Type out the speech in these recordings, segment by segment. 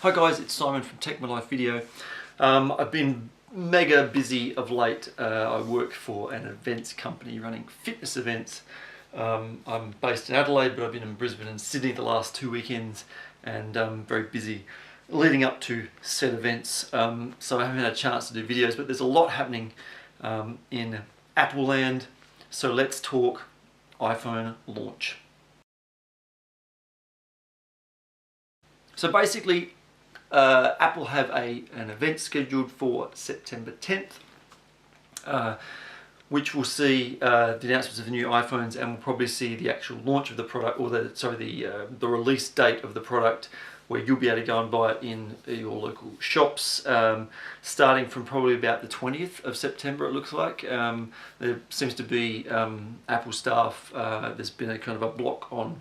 Hi guys, it's Simon from Tech My Life Video. I've been mega busy of late. I work for an events company running fitness events. I'm based in Adelaide, but I've been in Brisbane and Sydney the last 2 weekends, and I'm very busy leading up to said events. So I haven't had a chance to do videos, but there's a lot happening in Apple land. So let's talk iPhone launch. So basically, Apple have an event scheduled for September 10th, which will see the announcements of the new iPhones, and we'll probably see the actual launch of the product, or the release date of the product, where you'll be able to go and buy it in your local shops, starting from probably about the 20th of September. It looks like there seems to be Apple staff. There's been a kind of a block on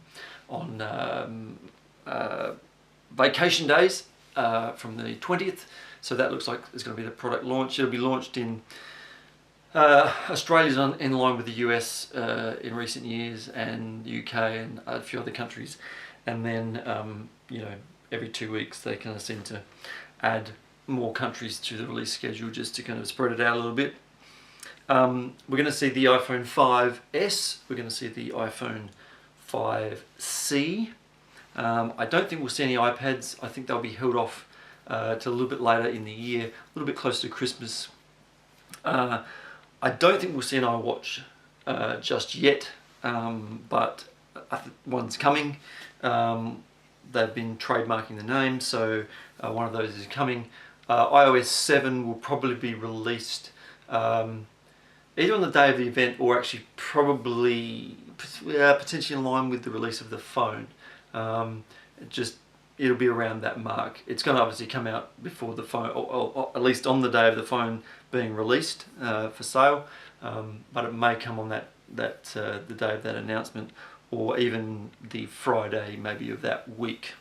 vacation days from the 20th, so that looks like it's going to be the product launch. It'll be launched in Australia's in line with the US in recent years, and the UK and a few other countries, and then every 2 weeks they kind of seem to add more countries to the release schedule just to kind of spread it out a little bit. We're going to see the iPhone 5S, we're going to see the iPhone 5C. I don't think we'll see any iPads. I think they'll be held off to a little bit later in the year, a little bit closer to Christmas. I don't think we'll see an iWatch just yet, but one's coming. They've been trademarking the name, so one of those is coming. iOS 7 will probably be released either on the day of the event, or actually probably potentially in line with the release of the phone. It'll be around that mark. It's going to obviously come out before the phone, or at least on the day of the phone being released for sale, but it may come on the day of that announcement, or even the Friday maybe of that week.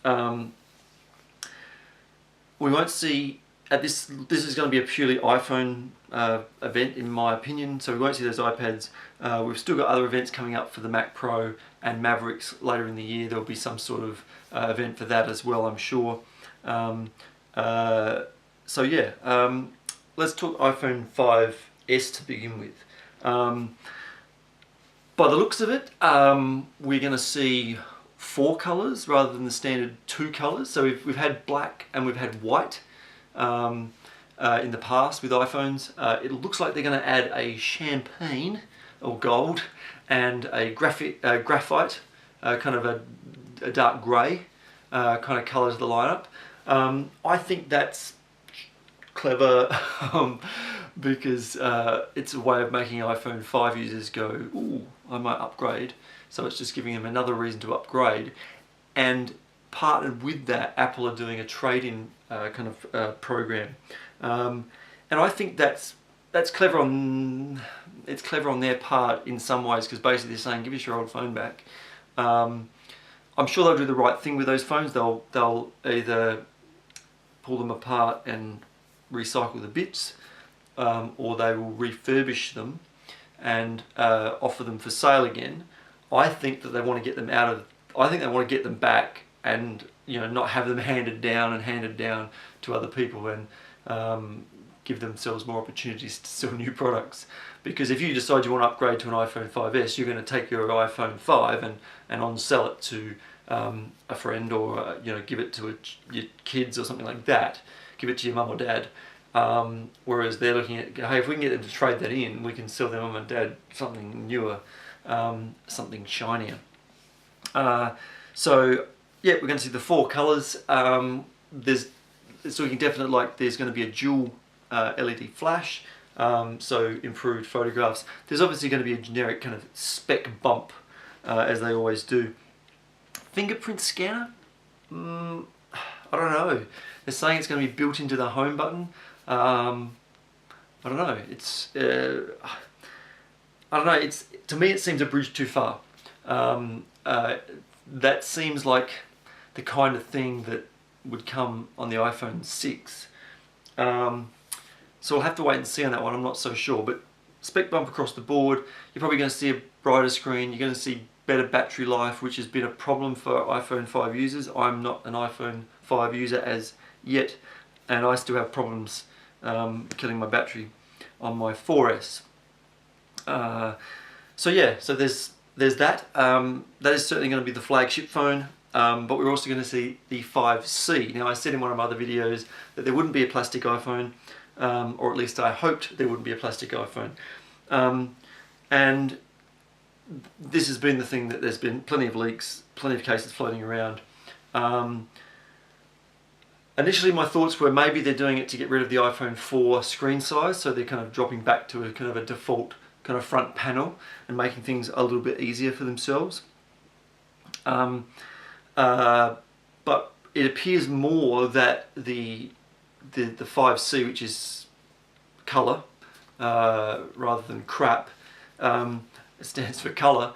We won't see this is going to be a purely iPhone event, in my opinion, so we won't see those iPads. We've still got other events coming up for the Mac Pro and Mavericks later in the year. There'll be some sort of event for that as well, I'm sure. So yeah, let's talk iPhone 5S to begin with. By the looks of it, we're going to see 4 colours rather than the standard 2 colours. So we've had black and we've had white in the past with iPhones. It looks like they're going to add a champagne or gold and a graphite, kind of a dark grey kind of colour to the lineup. I think that's clever because it's a way of making iPhone 5 users go, ooh, I might upgrade. So it's just giving them another reason to upgrade. And partnered with that, Apple are doing a trade-in kind of program, and I think that's clever on their part in some ways, because basically they're saying, give us your old phone back. I'm sure they'll do the right thing with those phones. They'll either pull them apart and recycle the bits, or they will refurbish them and offer them for sale again. I think that they want to get them I think they want to get them back, and not have them handed down to other people, and give themselves more opportunities to sell new products. Because if you decide you want to upgrade to an iPhone 5S, you're going to take your iPhone 5 and on-sell it to a friend, or give it to your kids or something like that. Give it to your mum or dad. Whereas they're looking at, hey, if we can get them to trade that in, we can sell their mum and dad something newer, something shinier. So yeah, we're going to see the 4 colours. It's looking definite like there's going to be a dual LED flash, so improved photographs. There's obviously going to be a generic kind of spec bump, as they always do. Fingerprint scanner? I don't know. They're saying it's going to be built into the home button. I don't know. I don't know. To me, it seems a bridge too far. That seems like the kind of thing that would come on the iPhone 6. So we'll have to wait and see on that one. I'm not so sure, but spec bump across the board. You're probably going to see a brighter screen. You're going to see better battery life, which has been a problem for iPhone 5 users. I'm not an iPhone 5 user as yet, and I still have problems killing my battery on my 4S. So yeah, so there's that. That is certainly going to be the flagship phone, but we're also going to see the 5C. Now, I said in one of my other videos that there wouldn't be a plastic iPhone, or at least I hoped there wouldn't be a plastic iPhone. And this has been the thing that there's been plenty of leaks, plenty of cases floating around. Initially my thoughts were maybe they're doing it to get rid of the iPhone 4 screen size, so they're kind of dropping back to a kind of a default kind of front panel and making things a little bit easier for themselves. But it appears more that the 5C, which is colour rather than crap, it stands for colour,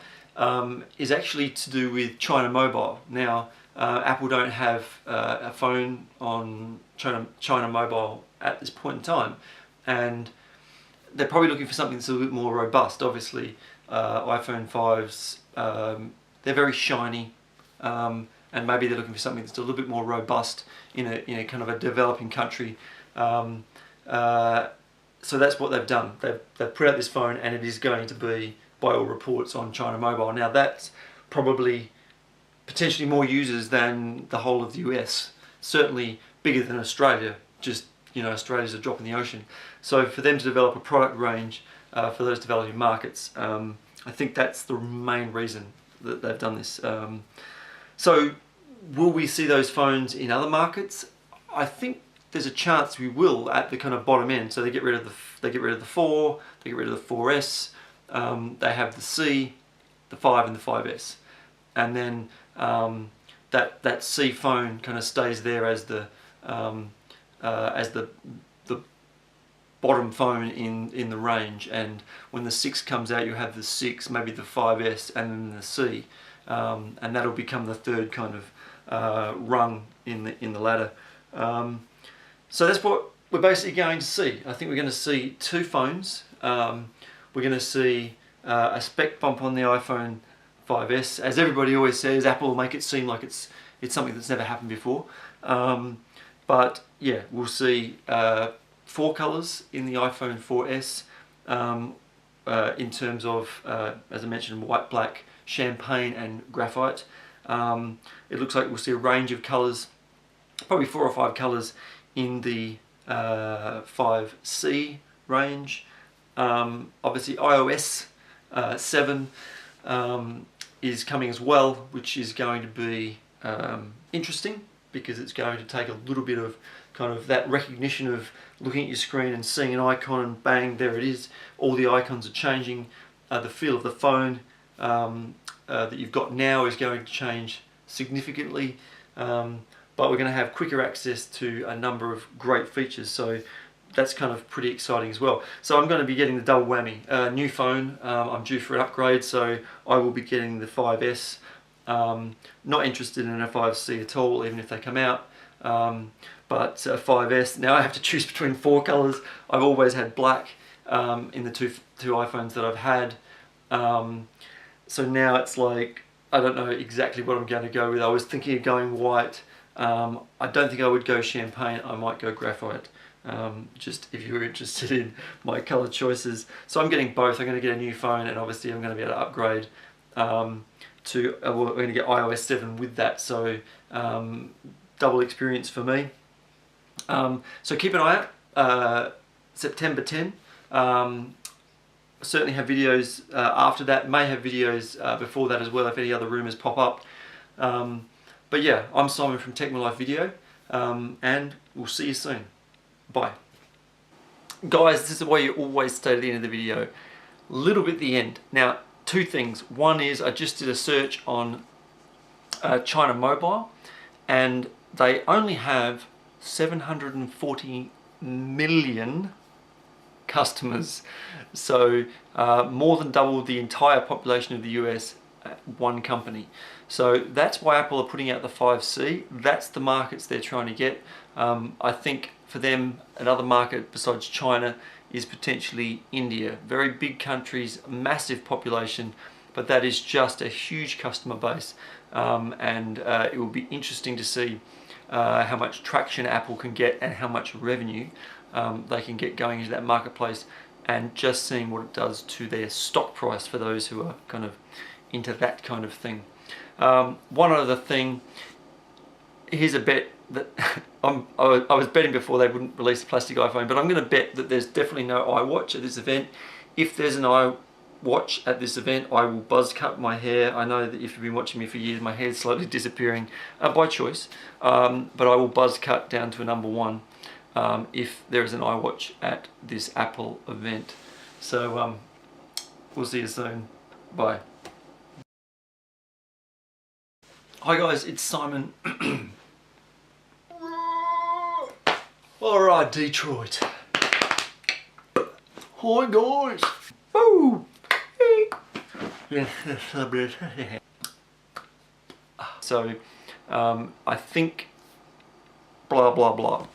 is actually to do with China Mobile. Now, Apple don't have a phone on China Mobile at this point in time, and they're probably looking for something that's a little bit more robust. Obviously, iPhone 5s, they're very shiny, and maybe they're looking for something that's a little bit more robust in a kind of a developing country. So that's what they've done. They've put out this phone, and it is going to be, by all reports, on China Mobile. Now, that's probably potentially more users than the whole of the US. Certainly bigger than Australia. Just, you know, Australia's a drop in the ocean. So for them to develop a product range for those developing markets, I think that's the main reason that they've done this. So will we see those phones in other markets? I think there's a chance we will at the kind of bottom end. So they get rid of the 4, they get rid of the 4S, they have the C, the 5 and the 5S, and then that C phone kind of stays there as the bottom phone in the range, and when the 6 comes out, you have the 6, maybe the 5S, and then the C, and that'll become the third kind of rung in the ladder. So that's what we're basically going to see. I think we're going to see 2 phones. We're going to see a spec bump on the iPhone 5S. As everybody always says, Apple will make it seem like it's something that's never happened before. But yeah, we'll see 4 colours in the iPhone 4S, in terms of, as I mentioned, white, black, champagne and graphite. It looks like we'll see a range of colours, probably 4 or 5 colours in the 5C range. Obviously iOS 7 is coming as well, which is going to be interesting, because it's going to take a little bit of kind of that recognition of looking at your screen and seeing an icon and bang, there it is. All the icons are changing. The feel of the phone that you've got now is going to change significantly, but we're going to have quicker access to a number of great features, so that's kind of pretty exciting as well. So I'm going to be getting the double whammy. New phone, I'm due for an upgrade, so I will be getting the 5S. Not interested in a 5C at all, even if they come out, but 5S. Now I have to choose between 4 colours. I've always had black in the two iPhones that I've had, so now it's like, I don't know exactly what I'm going to go with. I was thinking of going white. I don't think I would go champagne. I might go graphite. Just if you're interested in my colour choices. So I'm getting both. I'm going to get a new phone, and obviously I'm going to be able to upgrade to, we're going to get iOS 7 with that, so double experience for me. So keep an eye out, September 10. Certainly have videos after that, may have videos before that as well if any other rumours pop up. But yeah, I'm Simon from Tech My Life Video, and we'll see you soon. Bye. Guys, this is why you always stay at the end of the video. Little bit at the end. Now, 2 things. One is I just did a search on China Mobile, and they only have 740 million customers. So more than double the entire population of the US at one company. So that's why Apple are putting out the 5C. That's the markets they're trying to get. I think for them, another market besides China is potentially India. Very big countries, massive population, but that is just a huge customer base. And it will be interesting to see how much traction Apple can get and how much revenue they can get going into that marketplace, and just seeing what it does to their stock price for those who are kind of into that kind of thing. One other thing, here's a bet that I was betting before they wouldn't release a plastic iPhone, but I'm going to bet that there's definitely no iWatch at this event. If there's an iWatch at this event, I will buzz cut my hair. I know that if you've been watching me for years, my hair's slowly disappearing by choice, but I will buzz cut down to a number 1 if there is an iWatch at this Apple event. So we'll see you soon. Bye. Hi guys, it's Simon. Alright, Detroit. Hi guys. Woo! So, I think blah blah blah.